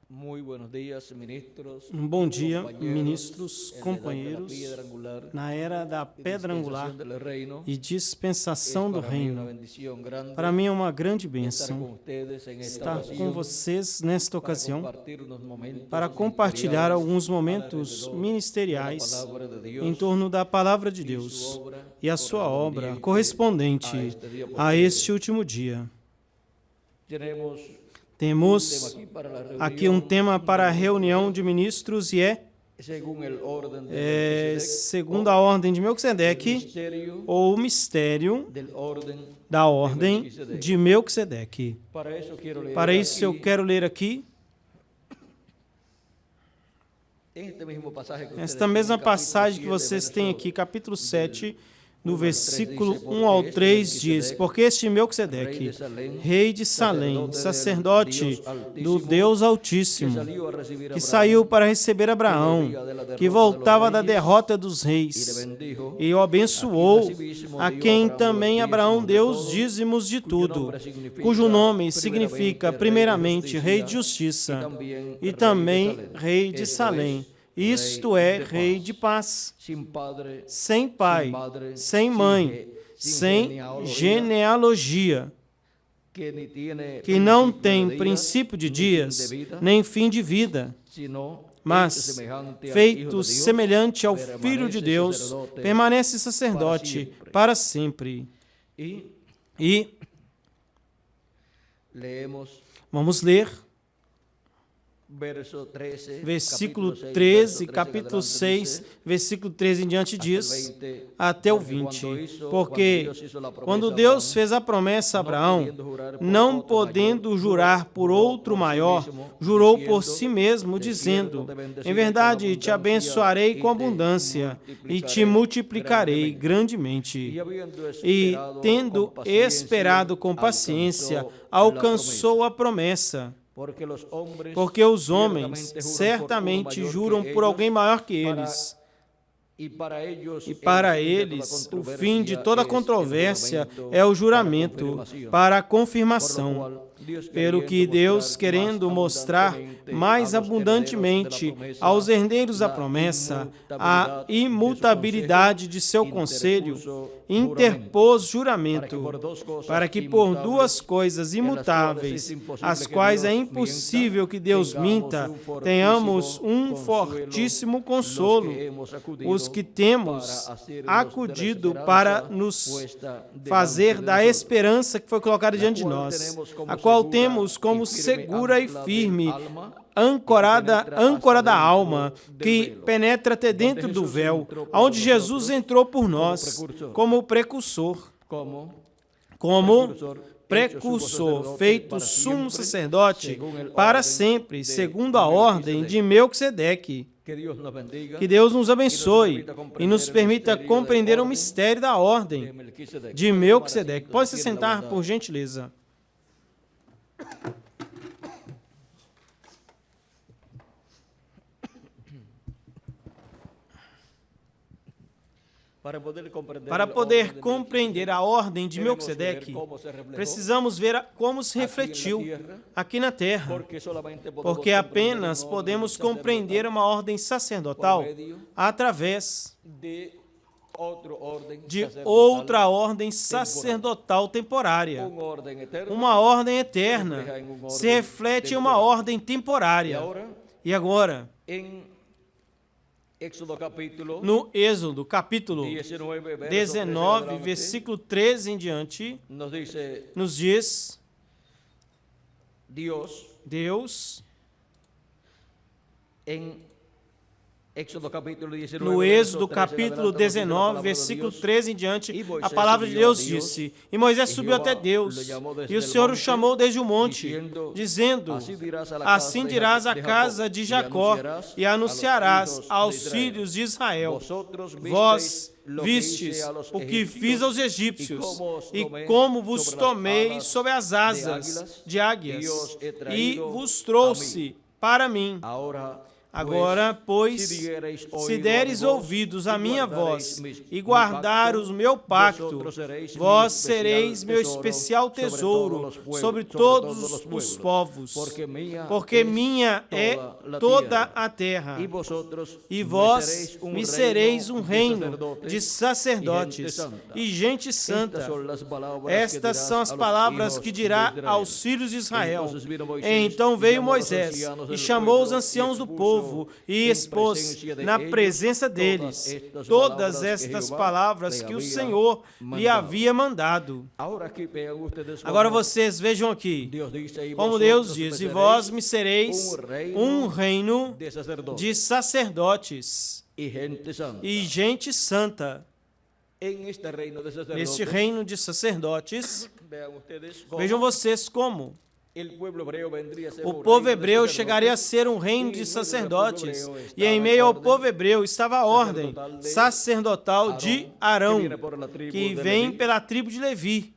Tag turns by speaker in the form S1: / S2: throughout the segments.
S1: Um bom dia, ministros, companheiros, na era da pedra angular e dispensação do reino. Para mim é uma grande bênção estar com vocês nesta ocasião para compartilhar alguns momentos ministeriais em torno da Palavra de Deus e a sua obra correspondente a este último dia. Temos aqui um tema para a reunião de ministros e segundo a ordem de Melquisedeque, ou o mistério da ordem de Melquisedeque. Para isso eu quero ler aqui esta mesma passagem que vocês têm aqui, capítulo 7, no versículo 1 ao 3, diz: porque este Melquisedeque, rei de Salém, sacerdote do Deus Altíssimo, que saiu para receber Abraão, que voltava da derrota dos reis, e o abençoou, a quem também Abraão deu os dízimos de tudo, cujo nome significa, primeiramente, Rei de Justiça, e também Rei de Salém. Isto é, Rei de paz, sem pai, sem mãe, sem genealogia, que não tem princípio de dias, nem fim de vida, mas, feito semelhante ao Filho de Deus, permanece sacerdote para sempre. E vamos ler versículo 13, capítulo 6, versículo 13 em diante diz, até o 20. Porque quando Deus fez a promessa a Abraão, não podendo jurar por outro maior, jurou por si mesmo, dizendo: em verdade te abençoarei com abundância e te multiplicarei grandemente. E, tendo esperado com paciência, alcançou a promessa. Porque os homens certamente juram por alguém maior que eles. E para eles, o fim de toda controvérsia é o juramento para a confirmação. Pelo que Deus, querendo mostrar mais abundantemente aos herdeiros da promessa a imutabilidade de seu conselho, interpôs juramento, para que por duas coisas imutáveis, as quais é impossível que Deus minta, tenhamos um fortíssimo consolo, os que temos acudido para nos fazer da esperança que foi colocada diante de nós, a qual temos como segura e firme âncora da alma, que penetra até dentro do véu, onde Jesus entrou por nós, como precursor, feito sumo sacerdote para sempre, segundo a ordem de Melquisedeque. Que Deus nos abençoe e nos permita compreender o mistério da ordem de Melquisedeque. Pode se sentar, por gentileza. Para poder compreender a ordem de Melquisedeque, precisamos ver como se refletiu aqui na terra, porque apenas podemos compreender uma ordem sacerdotal através de outra ordem sacerdotal temporária. Uma ordem eterna se reflete em uma ordem temporária. E agora, no Êxodo, capítulo 19, versículo 13 em diante, nos diz: Deus, no Êxodo, capítulo 19, versículo 13 em diante, a palavra de Deus disse: e Moisés subiu até Deus, e o Senhor o chamou desde o monte, dizendo: assim dirás à casa de Jacó, e anunciarás aos filhos de Israel: vós vistes o que fiz aos egípcios, e como vos tomei sob as asas de águias, e vos trouxe para mim. Agora, pois, se deres ouvidos à minha voz e guardares o meu pacto, vós sereis meu especial tesouro sobre todos os povos, porque minha é toda a terra, e vós me sereis um reino de sacerdotes e gente santa. Estas são as palavras que dirá aos filhos de Israel. Então veio Moisés e chamou os anciãos do povo e expôs na presença deles todas estas palavras que o Senhor lhe havia mandado. Agora vocês vejam aqui, como Deus diz, e vós me sereis um reino de sacerdotes e gente santa. Neste reino de sacerdotes, vejam vocês como o povo hebreu chegaria a ser um reino de sacerdotes, e em meio ao povo hebreu estava a ordem sacerdotal de Arão, que vem pela tribo de Levi,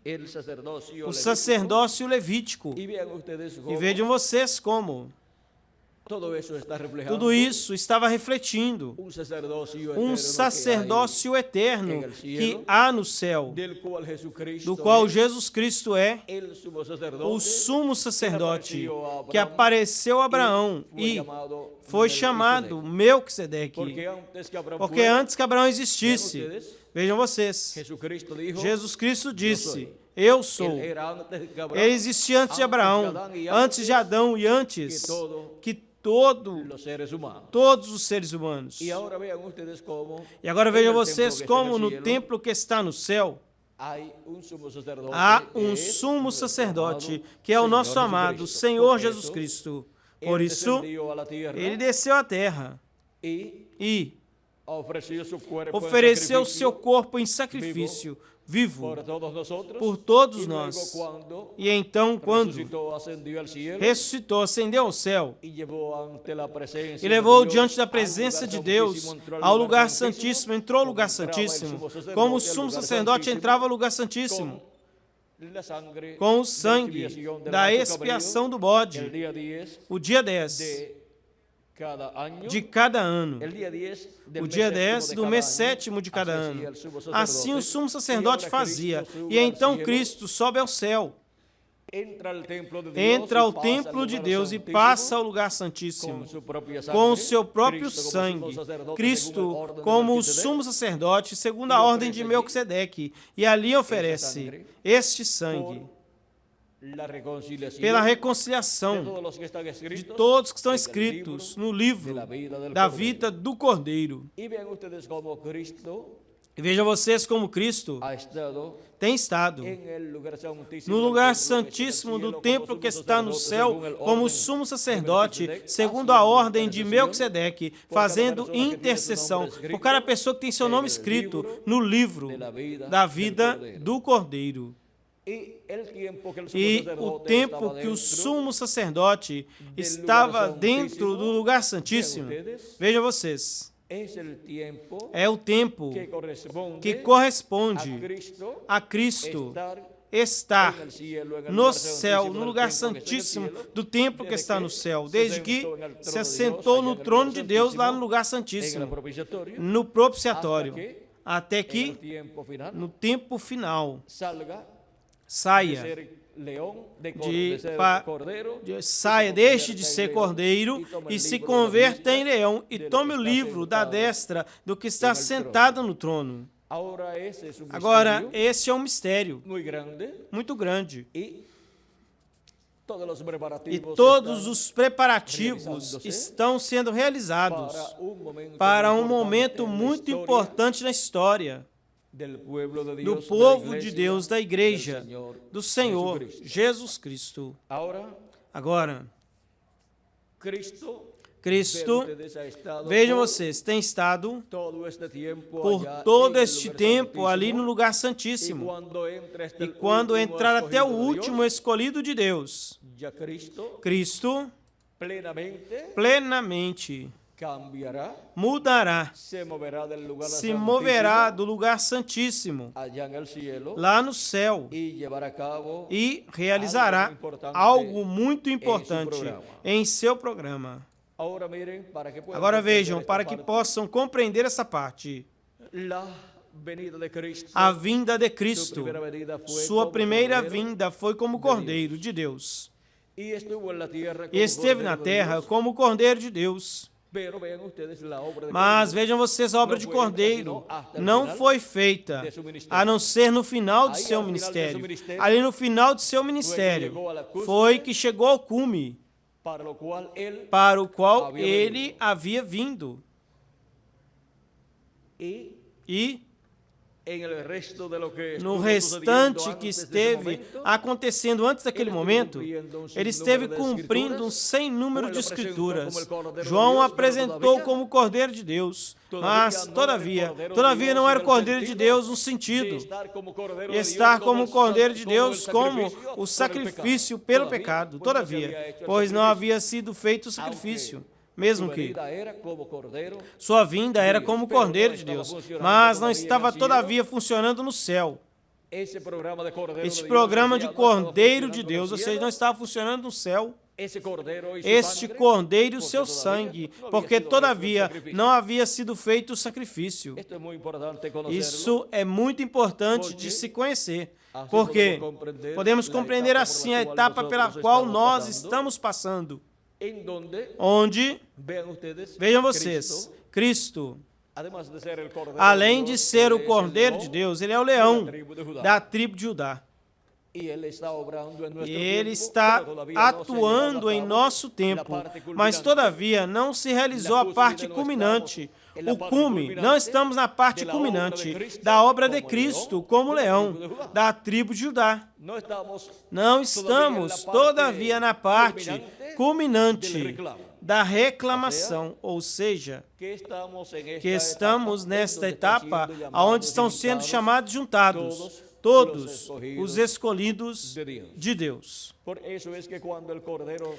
S1: o sacerdócio levítico. E vejam vocês como tudo isso estava refletindo um sacerdócio eterno que há no céu, do qual Jesus Cristo é o sumo sacerdote, que apareceu a Abraão e foi chamado Melquisedeque, porque antes que Abraão existisse, vejam vocês, Jesus Cristo disse: eu sou. Ele existia antes de Abraão, antes de Adão e antes que todos os seres humanos. E agora vejam vocês como no templo que está no céu há um sumo sacerdote, que é o nosso amado Senhor Jesus Cristo. Por isso, ele desceu à terra e ofereceu seu corpo em sacrifício vivo por todos nós. E então, quando ressuscitou, ascendeu ao céu e levou diante da presença de Deus ao lugar santíssimo, entrou ao lugar santíssimo, como o sumo sacerdote entrava ao lugar santíssimo, com o sangue da expiação do bode, o dia 10 de cada ano, o dia 10 do mês 7º de cada ano. Assim o sumo sacerdote fazia, e então Cristo sobe ao céu, entra ao templo de Deus e passa ao lugar santíssimo com o seu próprio sangue. Cristo, como o sumo sacerdote, segundo a ordem de Melquisedeque, e ali oferece este sangue pela reconciliação de todos que estão escritos no livro da vida do Cordeiro. E vejam vocês como Cristo tem estado no lugar santíssimo do templo que está no céu, como sumo sacerdote, segundo a ordem de Melquisedeque, fazendo intercessão por cada pessoa que tem seu nome escrito no livro da vida do Cordeiro. E o tempo que o sumo sacerdote estava dentro do lugar santíssimo, vejam vocês, é o tempo que corresponde a Cristo estar no céu, no lugar santíssimo do templo que está no céu, desde que se assentou no trono de Deus lá no lugar santíssimo, no propiciatório, até que no tempo final saia, deixe de ser cordeiro e se converta em leão e tome o livro da destra do que está sentado no trono. Agora, esse é um mistério muito grande. E todos os preparativos estão sendo realizados para um momento muito importante na história do povo de Deus, da igreja, do Senhor Jesus Cristo. Agora, Cristo, vejam vocês, tem estado por todo este tempo ali no lugar santíssimo. E quando entrar até o último escolhido de Deus, Cristo plenamente mudará, se moverá do lugar santíssimo lá no céu e realizará algo muito importante em seu programa. Agora vejam, para que possam compreender essa parte. A vinda de Cristo, sua primeira vinda foi como Cordeiro de Deus. E esteve na terra como Cordeiro de Deus. Mas vejam vocês, a obra de Cordeiro não foi feita a não ser no final de seu ministério. Ali no final de seu ministério foi que chegou ao cume para o qual ele havia vindo. E no restante que esteve acontecendo antes daquele momento, ele esteve cumprindo um sem número de escrituras. João apresentou como Cordeiro de Deus, mas todavia não era o Cordeiro de Deus no sentido de estar como Cordeiro de Deus, como o sacrifício pelo pecado, todavia, pois não havia sido feito o sacrifício. Mesmo que sua vinda era como Cordeiro de Deus, mas não estava todavia funcionando no céu. Este programa de Cordeiro de Deus, ou seja, não estava funcionando no céu. Este Cordeiro e o seu sangue, porque todavia não havia sido feito o sacrifício. Isso é muito importante de se conhecer, porque podemos compreender assim a etapa pela qual nós estamos passando. Onde, vejam vocês, Cristo, além de ser o Cordeiro de Deus, ele é o leão da tribo de Judá. E ele está atuando em nosso tempo, mas todavia não se realizou a parte culminante. O cume, não estamos na parte culminante da obra de Cristo como leão da tribo de Judá. Não estamos todavia na parte culminante da reclamação, ou seja, que estamos nesta etapa onde estão sendo chamados juntados todos os escolhidos de Deus.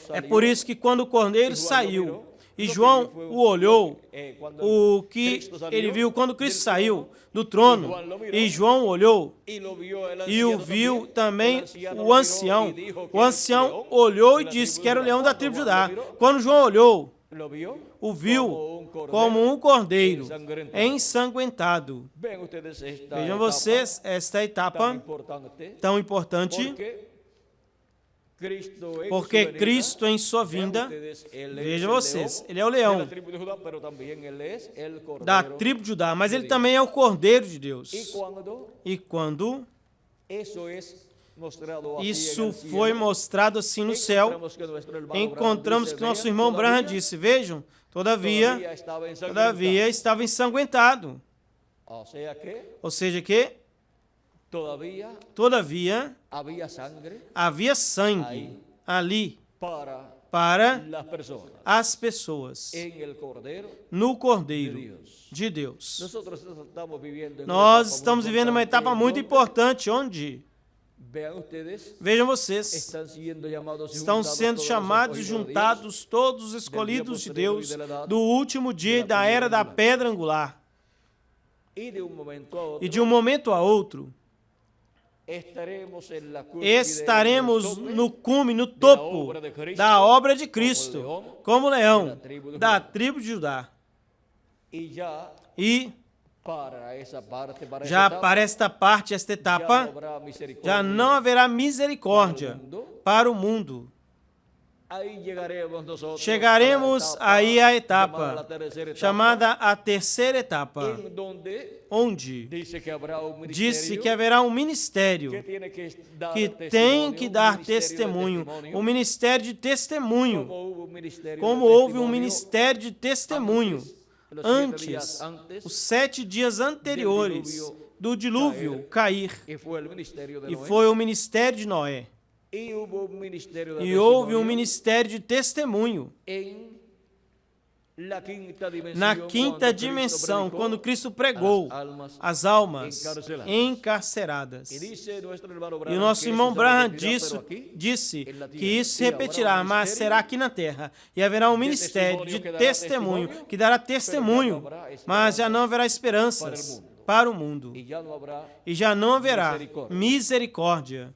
S1: É por isso que quando o Cordeiro saiu, e João o olhou, o que ele viu quando Cristo saiu do trono, e João olhou, e o viu também o ancião. O ancião olhou e disse que era o leão da tribo de Judá. Quando João olhou, o viu como um cordeiro ensanguentado. Vejam vocês esta etapa tão importante, porque Cristo em sua vinda, vejam vocês, ele é o leão da tribo de Judá, mas ele também é o Cordeiro de Deus. E quando isso foi mostrado assim no céu, encontramos que nosso irmão Branham disse, vejam, todavia estava ensanguentado. Ou seja que todavia havia sangue ali para as pessoas no Cordeiro de Deus. Nós estamos vivendo uma etapa muito importante onde, vejam vocês, estão sendo chamados e juntados todos os escolhidos de Deus do último dia e da era da pedra angular. E de um momento a outro, estaremos no cume, no topo da obra de Cristo, como leão da tribo de Judá. E já para esta parte, esta etapa, já não haverá misericórdia para o mundo. Chegaremos aí à etapa chamada a terceira etapa, onde disse que haverá um ministério que tem que dar testemunho, um ministério de testemunho, como houve um ministério de testemunho antes, os 7 dias anteriores do dilúvio cair, e foi o ministério de Noé. E houve um ministério de testemunho na quinta dimensão, quando Cristo pregou as almas encarceradas. E o nosso irmão Branham disse que isso se repetirá, mas será aqui na terra. E haverá um ministério de testemunho, que dará testemunho, mas já não haverá esperanças para o mundo. E já não haverá misericórdia.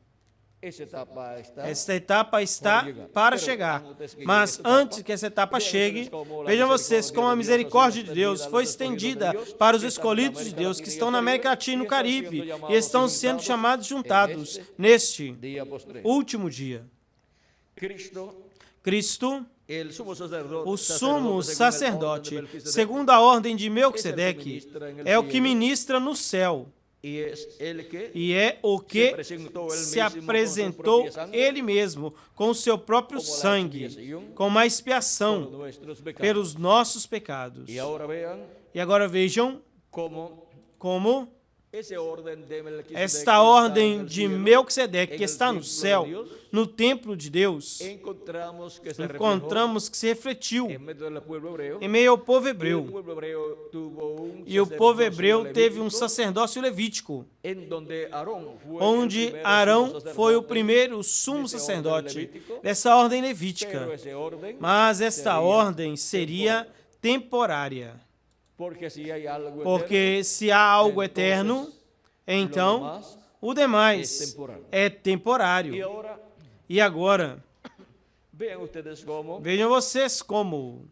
S1: Esta etapa está para chegar. Mas antes que essa etapa chegue, vejam vocês como a misericórdia de Deus foi estendida para os escolhidos de Deus que estão na América Latina e no Caribe e estão sendo chamados juntados neste último dia. Cristo, o sumo sacerdote, segundo a ordem de Melquisedeque, é o que ministra no céu. E é o que se apresentou ele mesmo com o seu próprio sangue, com uma expiação pelos nossos pecados. E agora vejam como esta ordem de Melquisedeque que está no céu, no templo de Deus, encontramos que se refletiu em meio ao povo hebreu. E o povo hebreu teve um sacerdócio levítico, onde Arão foi o primeiro sumo sacerdote dessa ordem levítica. Mas esta ordem seria temporária. Porque se há algo eterno, então o demais é temporário. E agora, vejam vocês como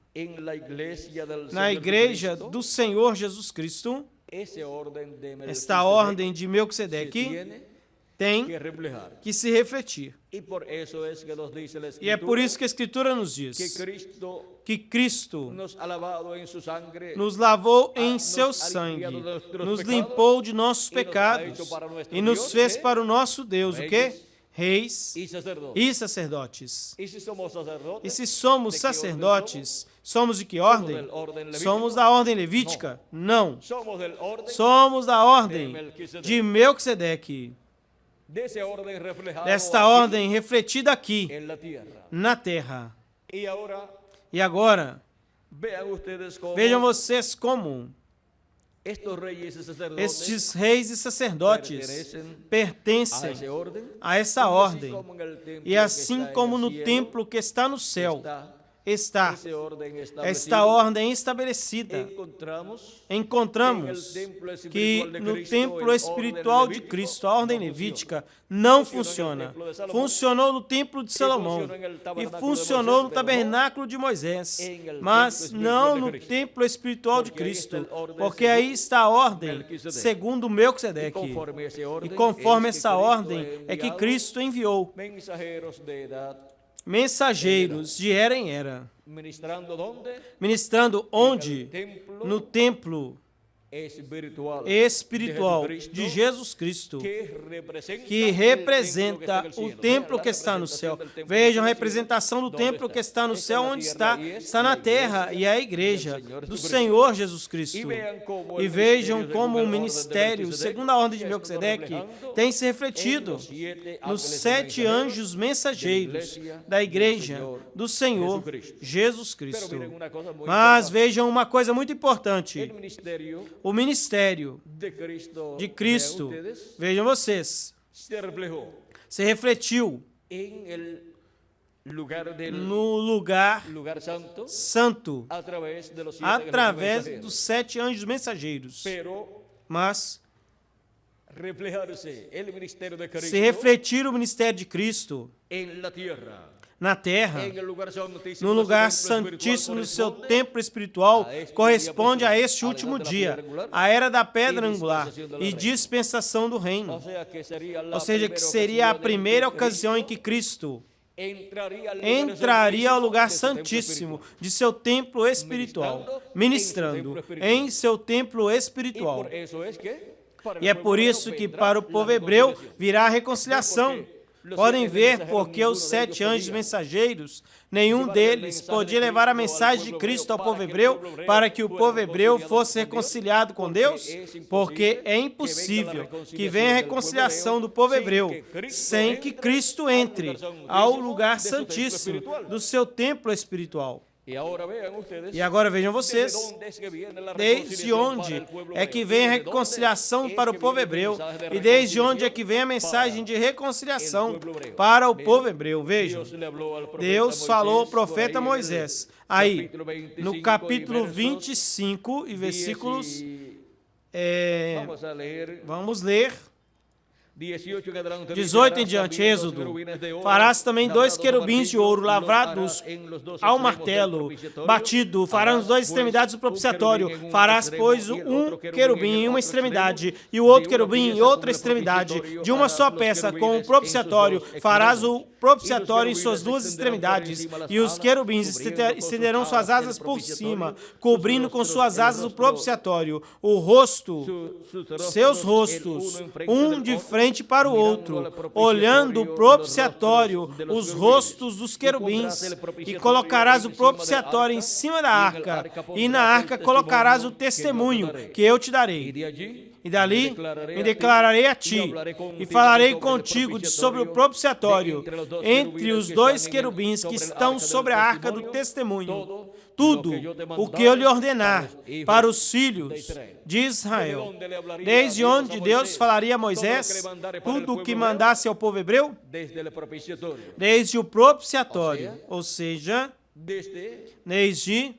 S1: na igreja do Senhor Jesus Cristo, esta ordem de Melquisedeque tem que se refletir. E é por isso que a Escritura nos diz que Cristo nos lavou em seu sangue, nos limpou de nossos pecados e nos fez para o nosso Deus, o quê? Reis e sacerdotes. E se somos sacerdotes, somos de que ordem? Somos da ordem levítica? Não. Somos da ordem de Melquisedeque. Desta ordem refletida aqui, na terra. E agora, vejam vocês como estes reis e sacerdotes pertencem a essa ordem. E assim como no templo que está no céu, está esta ordem estabelecida. Encontramos que no templo espiritual de Cristo, a ordem levítica não funciona. Funcionou no templo de Salomão e funcionou no tabernáculo de Moisés, mas não no templo espiritual de Cristo, porque aí está a ordem segundo Melquisedeque. E conforme essa ordem é que Cristo enviou mensageiros de era em era, ministrando onde? No templo espiritual de Jesus Cristo, que representa o templo que está no céu. Vejam a representação do templo que está no céu, onde está? Está na terra, e é a igreja do Senhor Jesus Cristo. E vejam como o ministério, segundo a ordem de Melquisedeque, tem se refletido nos 7 anjos mensageiros da igreja do Senhor Jesus Cristo. Mas vejam uma coisa muito importante. O ministério de Cristo, vejam vocês, se refletiu no lugar santo, através dos 7 anjos mensageiros. Mas se refletir o ministério de Cristo na terra, no lugar santíssimo do seu templo espiritual, corresponde a este último dia, a era da pedra angular e dispensação do reino. Ou seja, que seria a primeira ocasião em que Cristo entraria ao lugar santíssimo de seu templo espiritual, ministrando em seu templo espiritual. E é por isso que para o povo hebreu virá a reconciliação. Podem ver porque os 7 anjos mensageiros, nenhum deles podia levar a mensagem de Cristo ao povo hebreu para que o povo hebreu fosse reconciliado com Deus, porque é impossível que venha a reconciliação do povo hebreu sem que Cristo entre ao lugar santíssimo do seu templo espiritual. E agora vejam vocês, desde onde é que vem a reconciliação para o povo hebreu e desde onde é que vem a mensagem de reconciliação para o povo hebreu. Vejam, Deus falou ao profeta Moisés, aí, no capítulo 25 e versículos... vamos ler 18 em diante, Êxodo. Farás também 2 querubins de ouro lavrados ao martelo, batido. Farás as 2 extremidades do propiciatório. Farás, pois, um querubim em uma extremidade e o outro querubim em outra extremidade, de uma só peça com o propiciatório. Farás o propiciatório em suas 2 extremidades, e os querubins estenderão suas asas por cima, cobrindo com suas asas o propiciatório, o rosto, seus rostos, um de frente para o outro, olhando o propiciatório, os rostos dos querubins, e colocarás o propiciatório em cima da arca, e na arca colocarás o testemunho que eu te darei. E dali me declararei a ti, e falarei contigo sobre o propiciatório, entre os 2 querubins que estão sobre a arca do testemunho. Tudo o que eu lhe ordenar para os filhos de Israel. Desde onde Deus falaria a Moisés tudo o que mandasse ao povo hebreu? Desde o propiciatório, ou seja, desde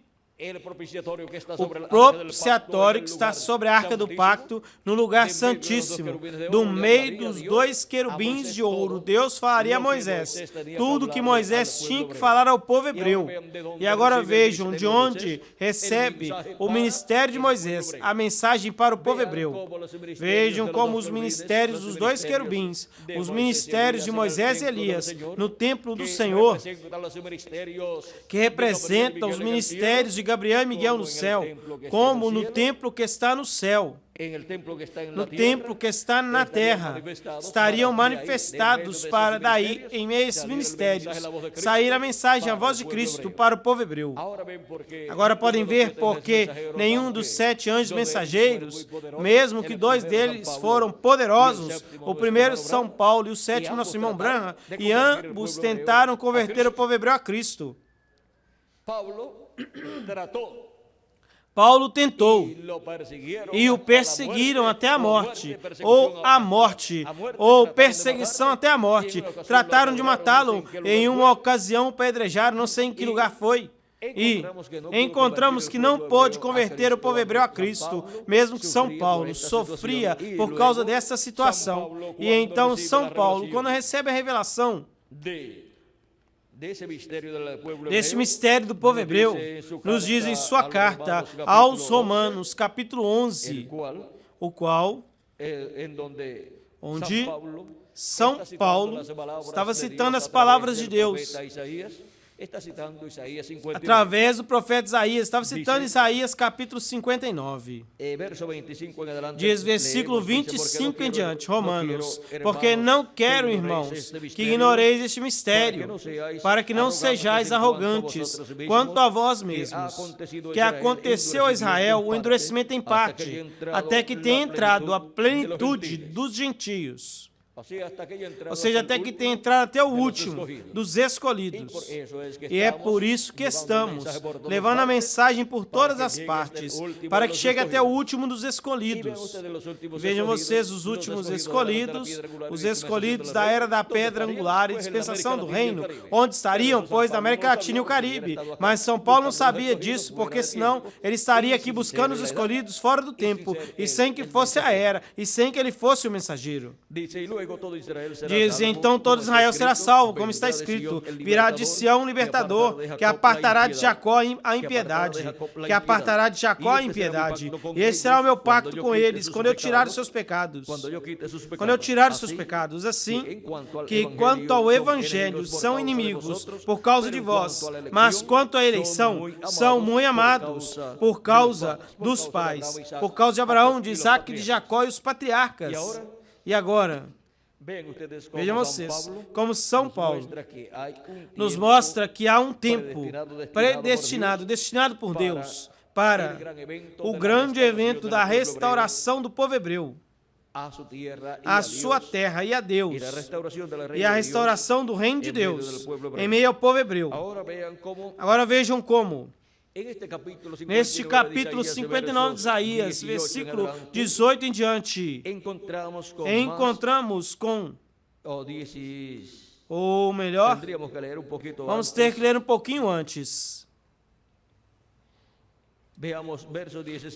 S1: o propiciatório que está sobre a arca do pacto, no lugar santíssimo, do meio dos 2 querubins de ouro, Deus falaria a Moisés tudo que Moisés tinha que falar ao povo hebreu. E agora vejam de onde recebe o ministério de Moisés a mensagem para o povo hebreu. Vejam como os ministérios dos 2 querubins, os ministérios de Moisés e Elias, no templo do Senhor, que representam os ministérios de Gabriel e Miguel no céu, como no templo que está no céu, no templo que está na terra, estariam manifestados para daí, em meio a esses ministérios, sair a mensagem, a voz de Cristo para o povo hebreu. Agora podem ver porque nenhum dos 7 anjos mensageiros, mesmo que 2 deles foram poderosos, o primeiro São Paulo e o 7º nosso irmão Branham, e ambos tentaram converter o povo hebreu a Cristo. Paulo tentou e o perseguiram até a morte, ou perseguição até a morte. Trataram de matá-lo, em uma ocasião o pedrejaram, não sei em que lugar foi. E encontramos que não pôde converter o povo hebreu a Cristo, mesmo que São Paulo sofria por causa dessa situação. E então São Paulo, quando recebe a revelação deste mistério do povo hebreu, nos diz em sua carta aos Romanos, capítulo 11, o qual, onde São Paulo estava citando as palavras de Deus, através do profeta Isaías, estava citando Isaías capítulo 59. Diz versículo 25 em diante, Romanos: porque não quero, irmãos, que ignoreis este mistério, para que não sejais arrogantes quanto a vós mesmos, que aconteceu a Israel o endurecimento em parte, até que tenha entrado a plenitude dos gentios. Ou seja, até que tenha entrado até o último dos escolhidos. E é por isso que estamos levando a mensagem por todas as partes, para que chegue até o último dos escolhidos. Vejam vocês os últimos escolhidos, os escolhidos da era da pedra angular e dispensação do reino, onde estariam, pois, na América Latina e o Caribe. Mas São Paulo não sabia disso, porque senão ele estaria aqui buscando os escolhidos fora do tempo, e sem que fosse a era, e sem que ele fosse o mensageiro. Diz, então todo Israel será salvo, como está escrito: virá de Sião um libertador, que apartará de Jacó a impiedade, que apartará de Jacó a impiedade. E esse será o meu pacto com eles, quando eu tirar os seus pecados. Quando eu tirar os seus pecados, assim que quanto ao evangelho são inimigos por causa de vós, mas quanto à eleição são muito amados por causa dos pais, por causa de Abraão, de Isaac e de Jacó e os patriarcas. E agora, vejam vocês, como São Paulo nos mostra que há um tempo predestinado, destinado por Deus, para o grande evento da restauração do povo hebreu, a sua terra e a Deus, e a restauração do reino de Deus em meio ao povo hebreu. Agora vejam como, neste capítulo 59 de Isaías, versículo 18 em diante, encontramos com, ou melhor, vamos ter que ler um pouquinho antes.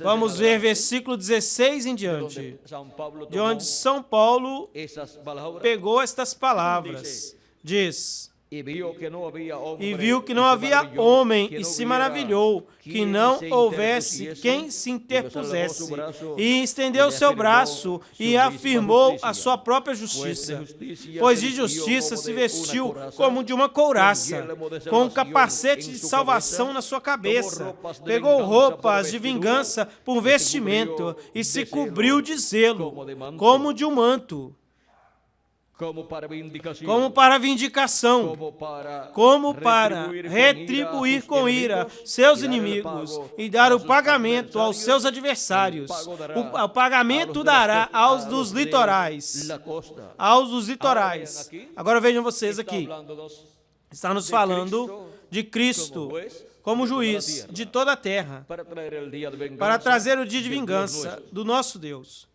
S1: Vamos ver versículo 16 em diante, de onde São Paulo pegou estas palavras. Diz: E viu que não havia homem e se maravilhou que não houvesse quem se interpusesse. E estendeu o seu braço e afirmou a sua própria justiça. Pois de justiça se vestiu como de uma couraça, com um capacete de salvação na sua cabeça. Pegou roupas de vingança por vestimento e se cobriu de zelo, como de um manto. Como para vindicação, como para retribuir com ira seus inimigos e dar o pagamento aos seus adversários. O pagamento dará aos dos litorais. Aos dos litorais. Agora vejam vocês aqui. Está nos falando de Cristo como juiz de toda a terra, para trazer o dia de vingança do nosso Deus.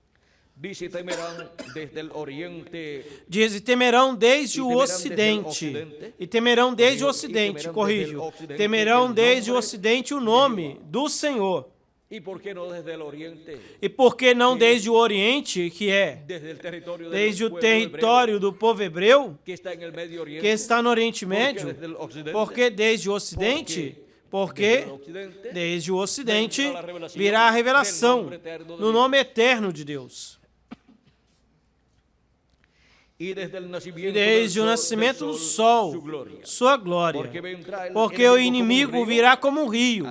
S1: Diz, e temerão desde o ocidente. E temerão desde o ocidente, corrijo. Temerão desde o ocidente o nome do Senhor. E por que não desde o oriente, que é desde o território do povo hebreu, que está no Oriente Médio? Por que desde o ocidente? Porque desde o ocidente virá a revelação no nome eterno de Deus. E desde o nascimento do sol, sua glória. Porque o inimigo virá como um rio.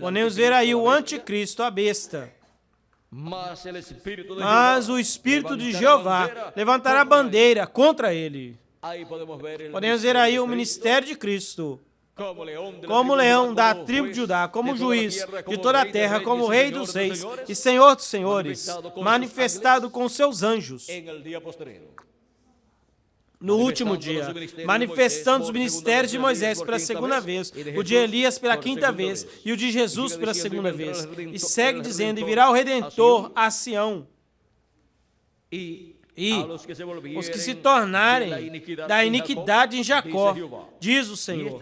S1: Podemos ver aí o anticristo, a besta. Mas o Espírito de Jeová levantará bandeira contra ele. Podemos ver aí o ministério de Cristo. Como leão da tribo de Judá, como juiz de toda a terra, como rei dos reis e senhor dos senhores, manifestado com seus anjos no último dia, manifestando os ministérios de Moisés pela segunda vez, o de Elias pela quinta vez e o de Jesus pela segunda vez. E segue dizendo, e virá o Redentor a Sião. E os que se tornarem da iniquidade em Jacó, diz o Senhor.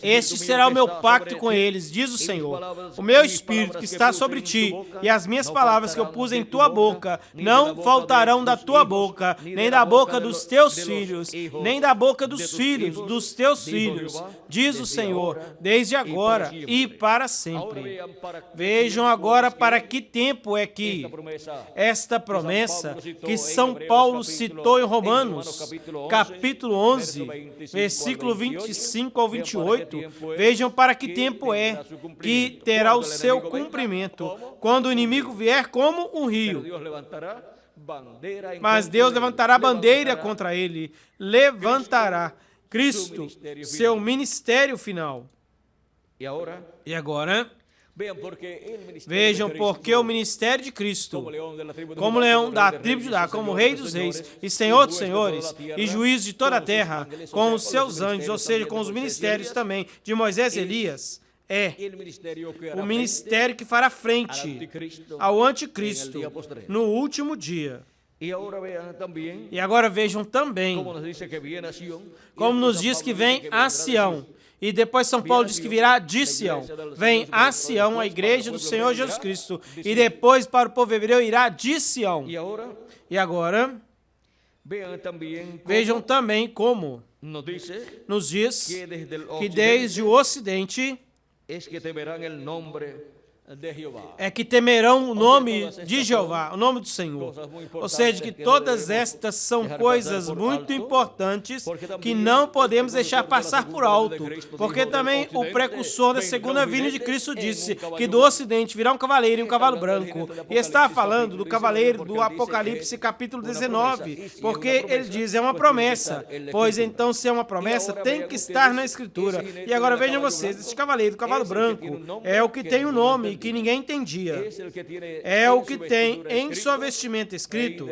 S1: Este será o meu pacto com eles, diz o Senhor. O meu Espírito que está sobre ti e as minhas palavras que eu pus em tua boca não faltarão da tua boca, nem da boca dos teus filhos, nem da boca dos filhos dos teus filhos, diz o Senhor, desde agora e para sempre. Vejam agora para que tempo é que esta promessa que São Paulo citou em Romanos, capítulo 11, versículo 25 ao 28, vejam para que tempo é que terá o seu cumprimento, quando o inimigo vier como um rio. Mas Deus levantará bandeira contra ele, levantará Cristo, seu ministério final. E agora, vejam porque o ministério de Cristo, como leão da tribo de Judá, como rei dos reis e senhor dos senhores, e juiz de toda a terra, com os seus anjos, ou seja, com os ministérios também de Moisés e Elias, é o ministério que fará frente ao anticristo no último dia. E agora vejam também, como nos diz que vem a Sião. E depois São Paulo diz que virá de Sião. Vem a Sião, a igreja do Senhor Jesus Cristo. E depois para o povo hebreu irá de Sião. E agora, vejam também como nos diz que desde o ocidente é que temerão o nome de Jeová, o nome do Senhor. Ou seja, que todas estas são coisas muito importantes que não podemos deixar passar por alto, porque também o precursor da segunda vinda de Cristo disse que do ocidente virá um cavaleiro e um cavalo branco, e está falando do cavaleiro do Apocalipse capítulo 19, porque ele diz, é uma promessa, pois então se é uma promessa, tem que estar na Escritura. E agora vejam vocês, este cavaleiro, o cavalo branco, é o que tem o nome que ninguém entendia. É o que tem em sua vestimenta escrito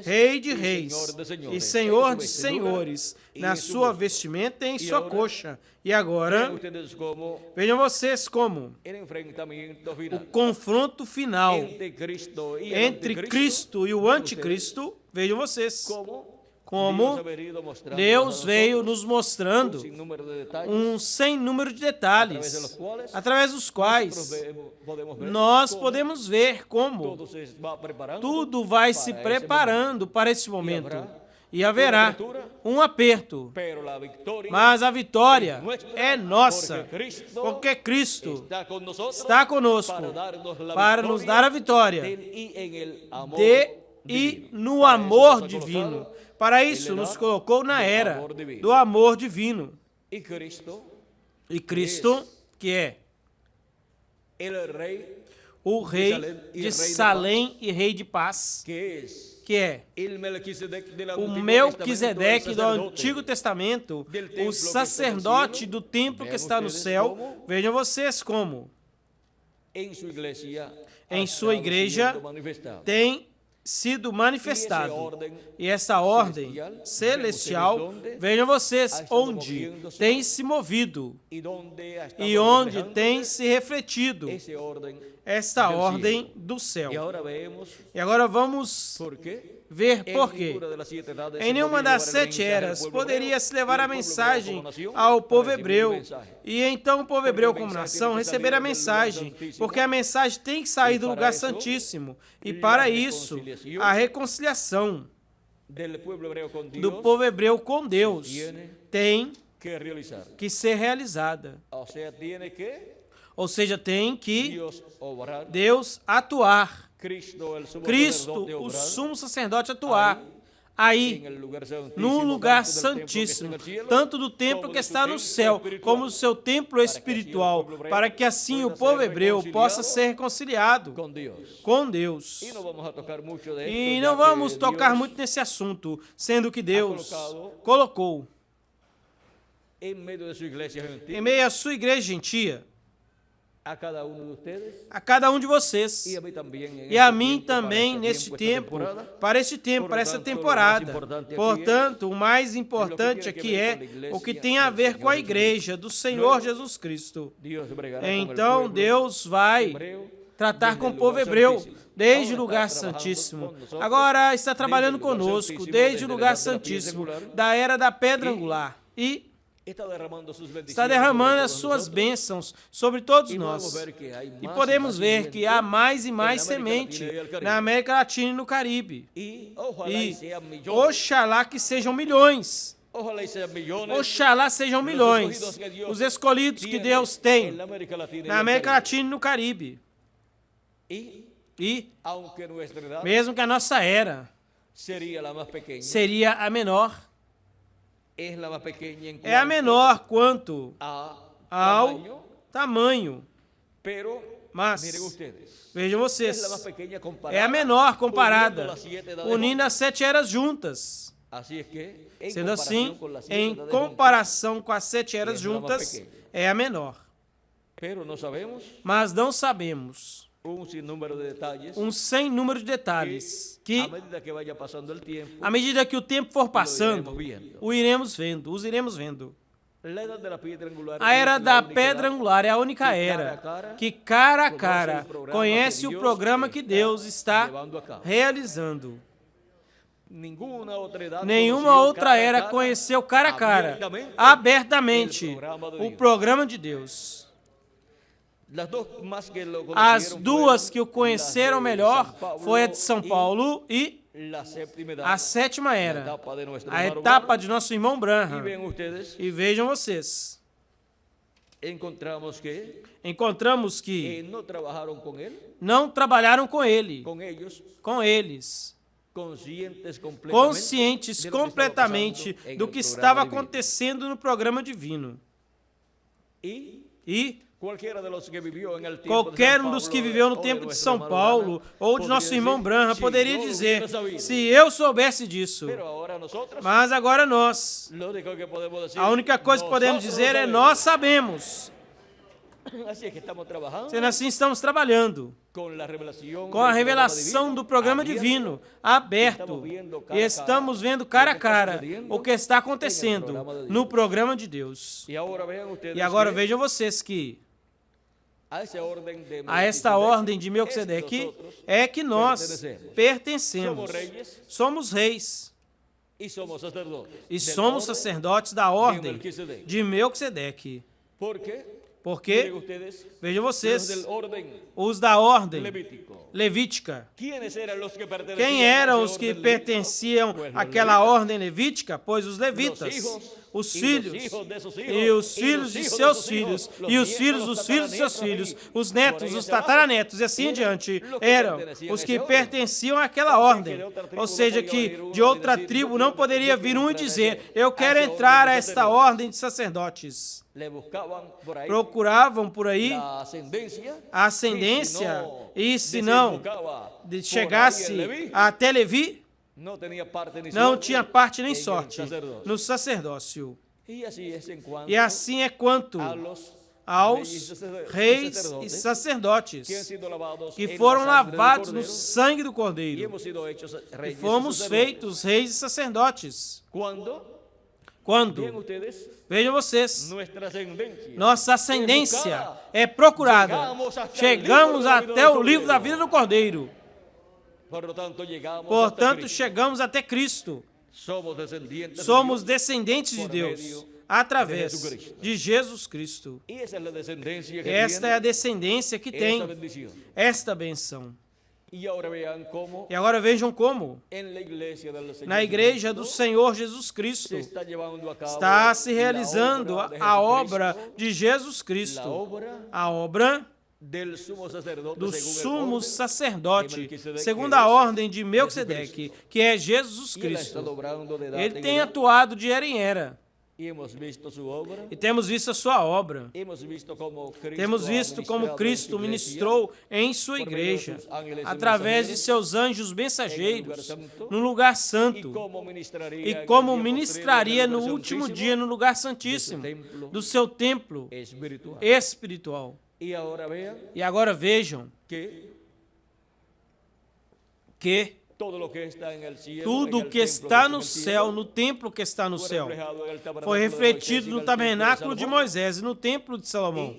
S1: Rei de Reis e Senhor de Senhores, na sua vestimenta e em sua coxa. E agora, vejam vocês como o confronto final entre Cristo e o anticristo, vejam vocês como Deus veio nos mostrando um sem número de detalhes, através dos quais nós podemos ver como tudo vai se preparando para esse momento. E haverá um aperto, mas a vitória é nossa, porque Cristo está conosco para nos dar a vitória e no amor divino. Para isso, nos colocou na era do amor divino. E Cristo, que é o rei de Salém e rei de paz, que é o Melquisedeque do Antigo Testamento, o sacerdote do templo que está no céu. Vejam vocês como em sua igreja tem sido manifestado. E essa ordem celestial, vejam vocês, onde tem se movido e onde tem se refletido esta ordem do céu. E agora vamos ver por quê. Em nenhuma das 7 eras poderia se levar a mensagem ao povo hebreu. E então o povo hebreu, como nação, receber a mensagem, porque a mensagem tem que sair do lugar santíssimo. E para isso, a reconciliação do povo hebreu com Deus tem que ser realizada. Ou seja, tem que Deus atuar. Cristo, o sumo sacerdote, atuar aí, no lugar santíssimo, tanto do templo que está no céu, como do seu templo espiritual, para que assim o povo hebreu possa ser reconciliado com Deus. E não vamos tocar muito nesse assunto, sendo que Deus colocou em meio à sua igreja gentia, a cada um de vocês, e a mim também neste tempo, para essa temporada. Portanto, o mais importante aqui é o que tem a ver com a igreja do Senhor Jesus Cristo. Então, Deus vai tratar com o povo hebreu desde o lugar santíssimo. Agora está trabalhando conosco desde o lugar santíssimo, da era da pedra angular. E está derramando as suas bênçãos sobre todos nós. E podemos ver que há mais e mais semente na América Latina e no Caribe. E oxalá que sejam milhões. Oxalá sejam milhões os escolhidos que Deus tem na América Latina e no Caribe. E, mesmo que a nossa era seria a menor, é a menor quanto ao tamanho. Mas, vejam vocês, é a menor comparada, unindo as 7 eras juntas. Sendo assim, em comparação com as 7 eras juntas, é a menor. Mas não sabemos um sem número de detalhes que, à medida que o tempo for passando, os iremos vendo. A era da pedra angular é a única era que, cara a cara, conhece o programa que Deus está realizando. Nenhuma outra era conheceu cara a cara, abertamente, o programa de Deus. As duas que o conheceram melhor foi a de São Paulo e a 7ª era, a etapa de nosso irmão Branham. E vejam vocês, encontramos que não trabalharam com ele, com eles, conscientes completamente do que estava acontecendo no programa divino. E qualquer um dos que viveu no tempo de São Paulo ou de nosso irmão Branham poderia dizer, se eu soubesse disso. Mas agora nós, a única coisa que podemos dizer é nós sabemos. Sendo assim, estamos trabalhando com a revelação do programa divino aberto e estamos vendo cara a cara o que está acontecendo no programa de Deus. E agora vejam vocês que a esta ordem de Melquisedeque é que nós pertencemos. Somos reis. E somos sacerdotes da ordem de Melquisedeque. Porque, vejam vocês, os da ordem levítica. Quem eram os que pertenciam àquela ordem levítica? Pois os levitas, os filhos, e os filhos de seus filhos, e os filhos dos filhos de seus filhos, os netos, os tataranetos, e assim em diante, eram os que pertenciam àquela ordem. Ou seja, que de outra tribo não poderia vir um e dizer: eu quero entrar a esta ordem de sacerdotes. Procuravam por aí a ascendência, e se não chegasse até Levi, não tinha parte nem sorte no sacerdócio. E assim é quanto aos reis e sacerdotes, que foram lavados no sangue do Cordeiro, e fomos feitos reis e sacerdotes. Quando? Vejam vocês, nossa ascendência é procurada. Chegamos até o livro da vida do Cordeiro. Portanto, chegamos até Cristo. Somos descendentes de Deus através de Jesus Cristo. Esta é a descendência que tem esta benção. E agora vejam como, na igreja do Senhor Jesus Cristo, está se realizando a obra de Jesus Cristo, a obra do sumo sacerdote, segundo a ordem de Melquisedeque, que é Jesus Cristo. Ele tem atuado de era em era. E temos visto a sua obra. Temos visto como Cristo ministrou em sua igreja, através de seus anjos mensageiros, no lugar santo, e como ministraria no último dia no lugar santíssimo do seu templo espiritual. E agora vejam que tudo que está no céu, no templo que está no céu, foi refletido no tabernáculo de Moisés e no templo de Salomão.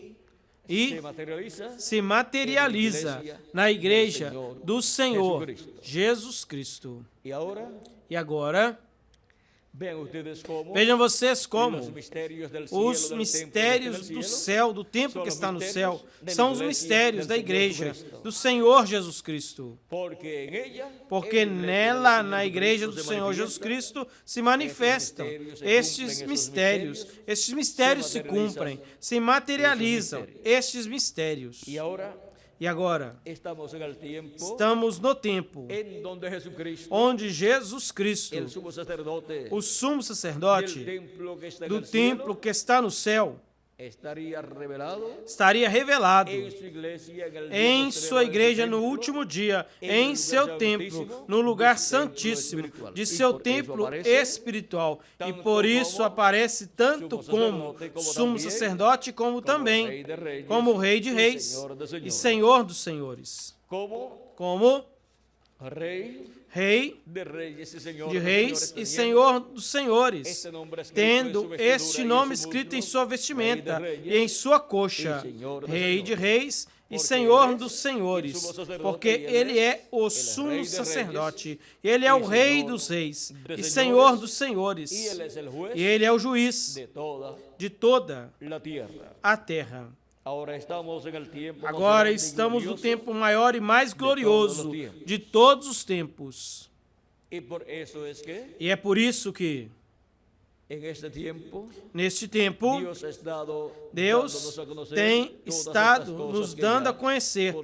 S1: E se materializa na igreja do Senhor Jesus Cristo. E agora, vejam vocês como os mistérios do céu, do templo que está no céu, são os mistérios da igreja do Senhor Jesus Cristo. Porque nela, na igreja do Senhor Jesus Cristo, se manifestam estes mistérios. Estes mistérios se cumprem, se materializam estes mistérios. E agora, estamos no tempo onde Jesus Cristo, o sumo sacerdote do templo que está no céu, estaria revelado em sua igreja no último dia, em seu templo, no lugar santíssimo de seu templo espiritual. E por isso aparece tanto como sumo sacerdote, como também como Rei de Reis e Senhor dos Senhores. Como Rei de Reis e Senhor dos Senhores, tendo este nome escrito em sua vestimenta e em sua coxa, Rei de Reis e Senhor dos Senhores, porque Ele é o sumo sacerdote, Ele é o Rei dos Reis e Senhor dos Senhores, e Ele é o juiz de toda a terra. Agora estamos no tempo maior e mais glorioso de todos os tempos. E é por isso que, neste tempo, Deus tem estado nos dando a conhecer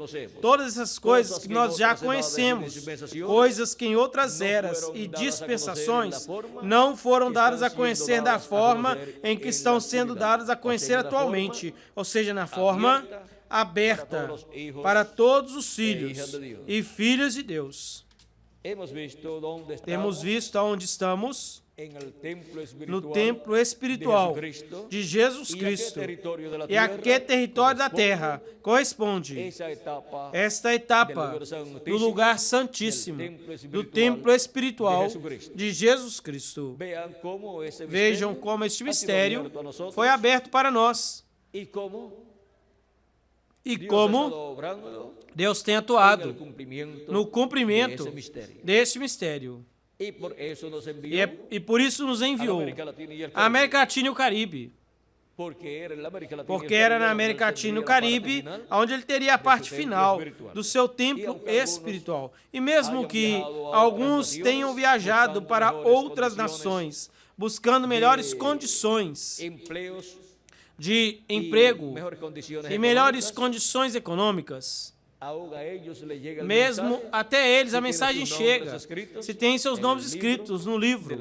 S1: todas essas coisas que nós já conhecemos, coisas que em outras eras e dispensações não foram dadas a conhecer da forma em que estão sendo dadas a conhecer atualmente, ou seja, na forma aberta para todos os filhos e filhas de Deus. Temos visto aonde estamos, no templo espiritual de Jesus Cristo. E a que território da terra corresponde esta etapa do lugar santíssimo, do templo espiritual de Jesus Cristo. Vejam como este mistério foi aberto para nós. E como Deus tem atuado no cumprimento deste mistério. E por isso nos enviou a América Latina e o Caribe. Porque era na América Latina e o Caribe onde ele teria a parte final do seu templo espiritual. E mesmo que alguns tenham viajado para outras nações, buscando melhores condições de emprego e melhores condições econômicas, mesmo até eles a mensagem chega, se tem seus nomes escritos no livro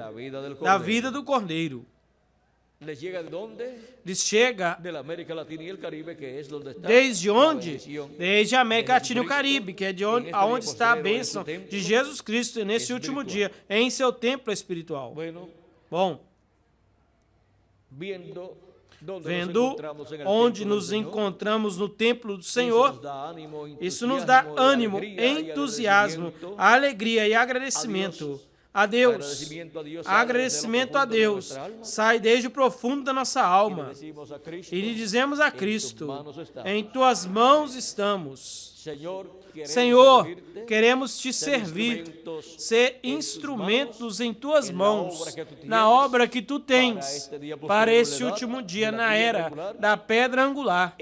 S1: da vida do Cordeiro. Lhes chega desde onde? Desde a América Latina e o Caribe, que é de onde está a bênção de Jesus Cristo nesse último dia, em seu templo espiritual. Bom, vendo onde nos encontramos no templo do Senhor, isso nos dá ânimo, entusiasmo, alegria e agradecimento a Deus. Agradecimento a Deus sai desde o profundo da nossa alma e lhe dizemos a Cristo: em tuas mãos estamos. Senhor, queremos te servir, ser instrumentos em tuas mãos, na obra que tu tens para esse último dia, na era da pedra angular,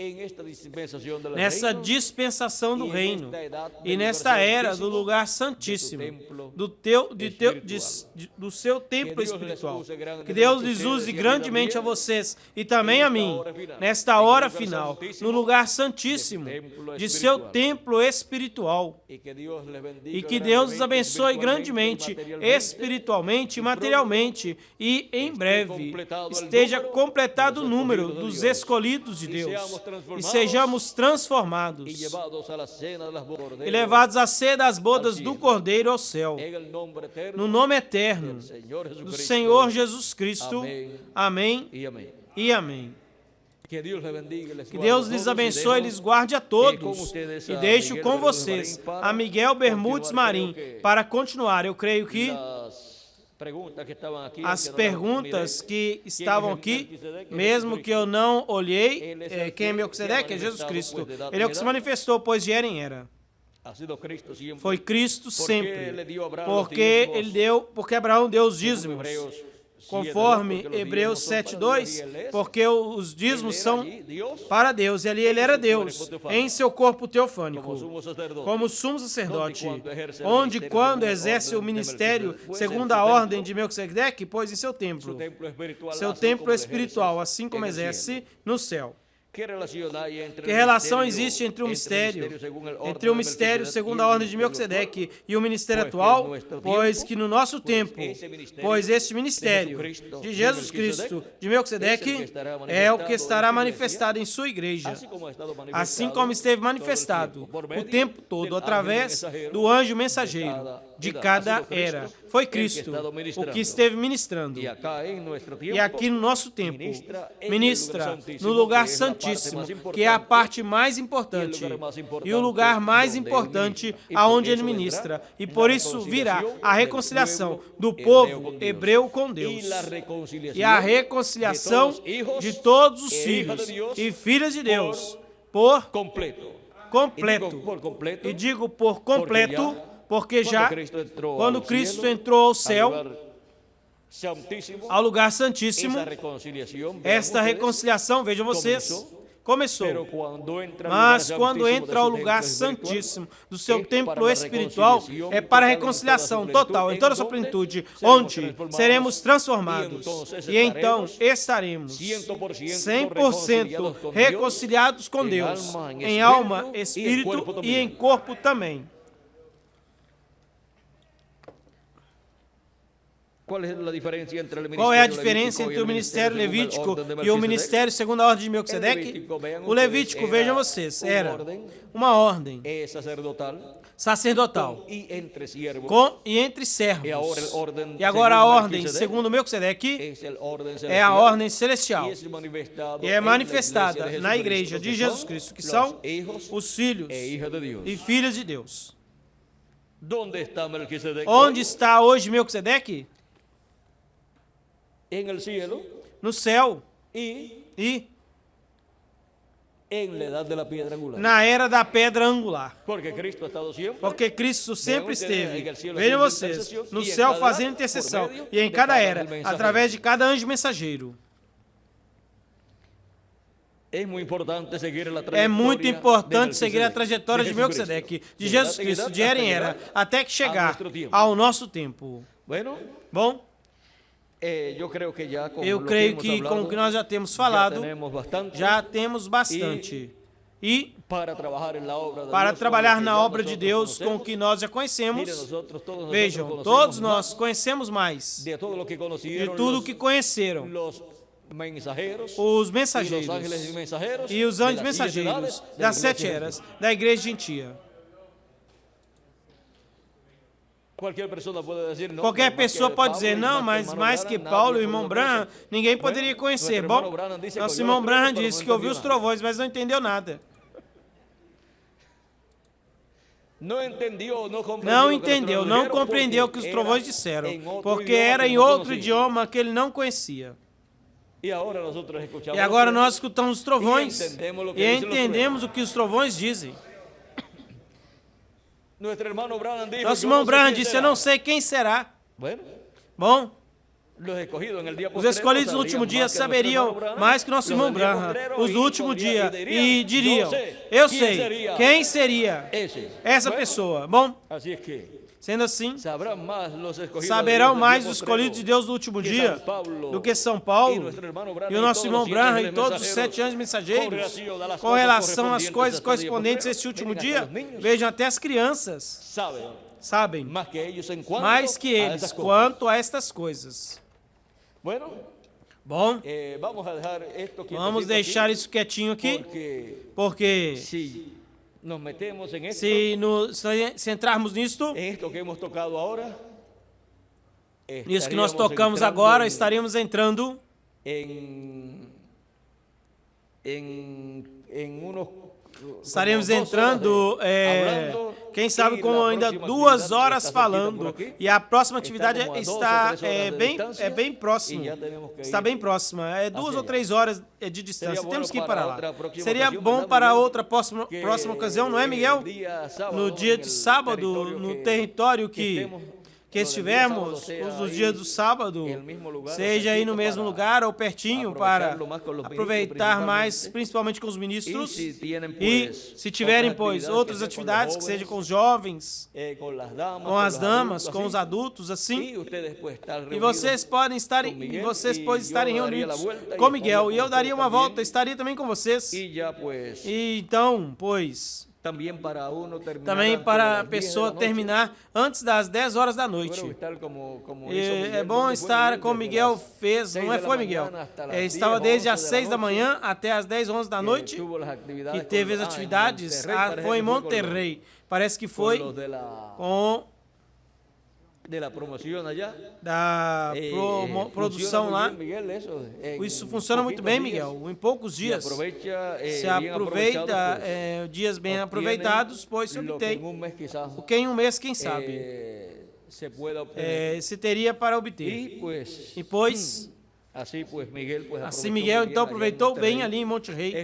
S1: nessa dispensação do reino e nesta era do lugar santíssimo, do seu templo espiritual. Que Deus lhes use grandemente a vocês e também a mim, nesta hora final, no lugar santíssimo de seu templo espiritual. E que Deus os abençoe grandemente, espiritualmente e materialmente, e em breve esteja completado o número dos escolhidos de Deus e sejamos transformados e levados à ceia das bodas do Cordeiro ao céu, no nome eterno do Senhor Jesus Cristo. Amém e amém. Que Deus lhes abençoe e lhes guarde a todos. E deixo com vocês a Miguel Bermudes Marim para continuar. Eu creio que as perguntas que estavam aqui, mesmo que eu não olhei, quem é Melquisedeque? É Jesus Cristo. Ele é o que se manifestou, pois de era em era. Foi Cristo sempre, porque Abraão deu os dízimos. Conforme Hebreus 7:2, porque os dízimos são para Deus, e ali ele era Deus, em seu corpo teofânico, como sumo sacerdote, onde quando exerce o ministério segundo a ordem de Melquisedeque, pôs em seu templo espiritual, assim como exerce no céu. Que relação existe entre o mistério segundo a ordem de Melquisedeque e o ministério atual? Pois que no nosso tempo, este ministério de Jesus Cristo, de Melquisedeque, é o que estará manifestado em sua igreja, assim como esteve manifestado o tempo todo através do anjo mensageiro de cada era. Foi Cristo o que esteve ministrando. E aqui no nosso tempo, ministra no lugar santíssimo, que é a parte mais importante e o lugar mais importante aonde ele ministra. E por isso virá a reconciliação do povo hebreu com Deus e a reconciliação de todos os filhos e filhas de Deus por completo. E digo por completo, porque já, quando Cristo entrou ao céu, ao lugar santíssimo, esta reconciliação, vejam vocês, começou. Mas quando entra ao lugar santíssimo do seu templo espiritual, é para a reconciliação total, em toda a sua plenitude, onde seremos transformados. E então estaremos 100% reconciliados com Deus, em alma, espírito e em corpo também. Qual é a diferença entre o ministério levítico e o ministério segundo a ordem de Melquisedeque? O levítico, vejam vocês, era uma ordem sacerdotal e entre servos. E agora a ordem segundo Melquisedeque é a ordem celestial. E é manifestada na igreja de Jesus Cristo, que são os filhos e filhas de Deus. Onde está hoje Melquisedeque? No céu e na era da pedra angular.
S2: Porque Cristo sempre esteve.
S1: Vejam vocês, no céu fazendo intercessão, e em cada era, através de cada anjo mensageiro.
S2: É
S1: muito importante seguir a trajetória de Melquisedeque, de Jesus Cristo, de era em era, até que chegar ao nosso tempo. Bom, eu creio que com o que nós já temos falado, já temos bastante. E para trabalhar na obra de Deus com o que nós já conhecemos, vejam, todos nós conhecemos mais de tudo o que conheceram os mensageiros e os anjos mensageiros das 7 eras da igreja gentia. Qualquer pessoa pode dizer, não, mas mais que Paulo e o irmão Branham, ninguém poderia conhecer. Bom, nosso irmão Branham disse que ouviu os trovões, mas não entendeu nada. Não entendeu, não compreendeu o que os trovões disseram, porque era em outro idioma que ele não conhecia. E agora nós escutamos os trovões e entendemos o que os trovões dizem. Nosso irmão Branham disse, eu não sei quem será. Bom, os escolhidos no último dia saberiam mais que nosso irmão Branham, os do último dia, e diriam, eu sei, quem seria essa pessoa? Bom, sendo assim, saberão mais os escolhidos de Deus no último dia do que São Paulo e o nosso irmão Branham e todos os 7 anjos mensageiros com relação às coisas correspondentes a este último dia. Vejam, até as crianças sabem mais que eles quanto a estas coisas. Bom, vamos deixar isso quietinho aqui, porque se entrarmos nisto, nisso que nós tocamos agora, estaríamos entrando quem sabe com ainda 2 horas falando, e a próxima atividade está bem próxima, está bem próxima, 2 ou 3 horas de distância, temos que ir para lá. Seria bom para outra próxima ocasião, não é, Miguel? No dia de sábado, no território que estivermos, os dias do sábado, seja aí no mesmo lugar ou pertinho, para aproveitar mais, principalmente com os ministros, e se tiverem, pois, outras atividades, que seja com os jovens, com as damas, com os adultos, assim, e vocês podem estar reunidos com Miguel, e eu daria uma volta, estaria também com vocês, e então, pois, também para a pessoa terminar antes das 10 horas da noite. É bom estar como Miguel fez, não foi, Miguel? Estava desde as 6 da manhã até as 10, 11 da noite, que teve as atividades. Foi em Monterrey. Parece que foi com produção lá. Isso funciona muito bem, Miguel. Em poucos dias se aproveita, dias bem aproveitados, pois se obtém o que em um mês, quem sabe, se teria para obter. E pois, assim Miguel então aproveitou bem ali em Monterrey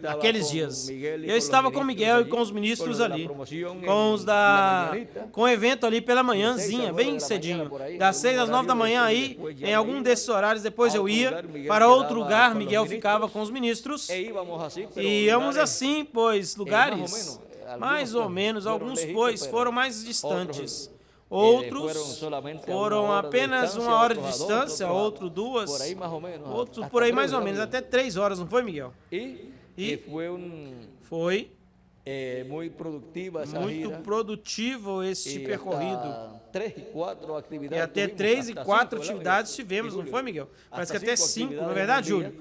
S1: aqueles dias. Eu estava com Miguel e com os ministros ali, com o evento ali pela manhãzinha, bem cedinho, das 6 às 9 da manhã aí, em algum desses horários, depois eu ia para outro lugar, Miguel ficava com os ministros, e íamos assim, pois, lugares, mais ou menos, alguns, pois, foram mais distantes. Outros foram apenas 1 hora de distância, outro 2, outros por aí mais ou menos, até 3 horas, não foi, Miguel? E foi muito produtivo este percorrido. E até 3 e 4 atividades tivemos, não foi, Miguel? Parece que até 5, não é verdade, Júlio?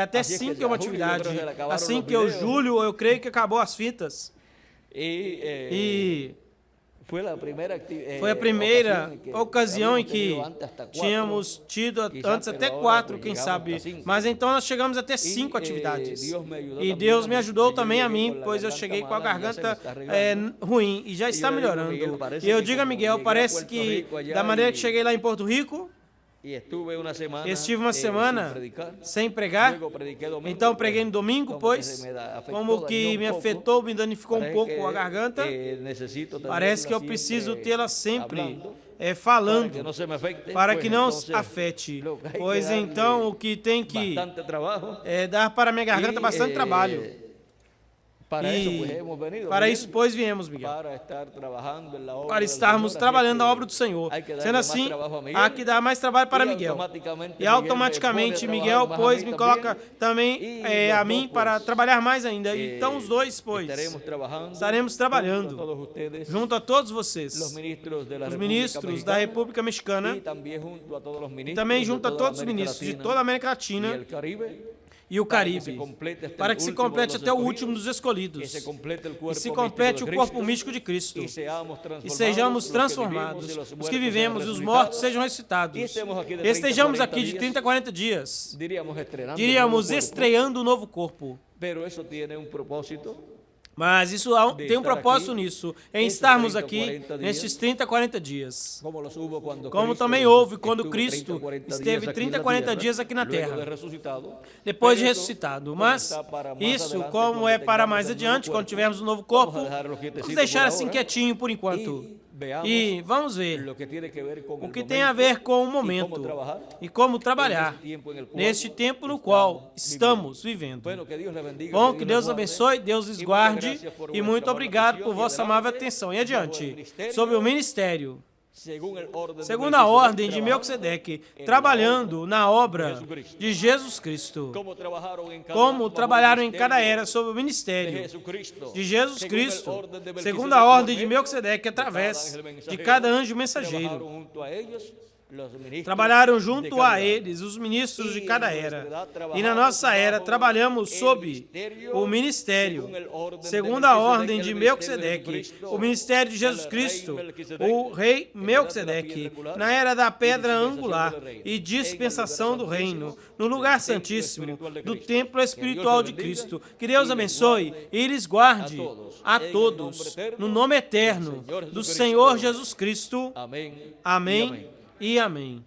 S1: Até 5 é uma atividade. Assim que Júlio, eu creio que acabou as fitas. E foi a primeira ocasião em que tínhamos tido antes até 4, quem sabe. Mas então nós chegamos até 5 atividades. E Deus me ajudou também a mim, pois eu cheguei com a garganta ruim e já está melhorando. E eu digo a Miguel, parece que da maneira que cheguei lá em Porto Rico, Estive uma semana sem pregar, então preguei no domingo, pois como que me afetou, me danificou um pouco a garganta, parece que eu preciso tê-la sempre falando, para que não afete, pois então o que tem que dar para a minha garganta é bastante trabalho. Para isso, pois, viemos, Miguel, para estarmos trabalhando na obra do Senhor. Sendo assim, há que dar mais trabalho para Miguel. E automaticamente, Miguel, pois, me coloca também a mim para trabalhar mais ainda. Então, os dois, pois, estaremos trabalhando junto a todos vocês, os ministros da República Mexicana, e também junto a todos os ministros de toda a América Latina e o Caribe, para que se complete até o último dos escolhidos, e se complete o corpo místico de Cristo, e sejamos transformados, os que vivemos e os mortos sejam ressuscitados, estejamos aqui de 30 a 40 dias, diríamos, estreando o novo corpo. Mas isso tem um propósito nisso, em estarmos aqui nestes 30 a 40 dias. Como também houve quando Cristo esteve 30 a 40 dias aqui na terra, depois de ressuscitado. Mas isso, como é para mais adiante, quando tivermos um novo corpo, vamos deixar assim quietinho por enquanto. E vamos ver o que tem a ver com o momento e como trabalhar neste tempo no qual estamos vivendo. Bom, que Deus abençoe, Deus lhes guarde e muito obrigado por vossa amável atenção. E adiante, sobre o ministério, segundo a ordem de Melquisedeque, trabalhando na obra de Jesus Cristo, como trabalharam em cada era sobre o ministério de Jesus Cristo, segundo a ordem de Melquisedeque, através de cada anjo mensageiro. Trabalharam junto a eles os ministros de cada era. E na nossa era trabalhamos sob o ministério, segundo a ordem de Melquisedeque, o ministério de Jesus Cristo, o rei Melquisedeque, na era da pedra angular e dispensação do reino, no lugar santíssimo do templo espiritual de Cristo. Que Deus abençoe e lhes guarde a todos, no nome eterno do Senhor Jesus Cristo. Amém e amém.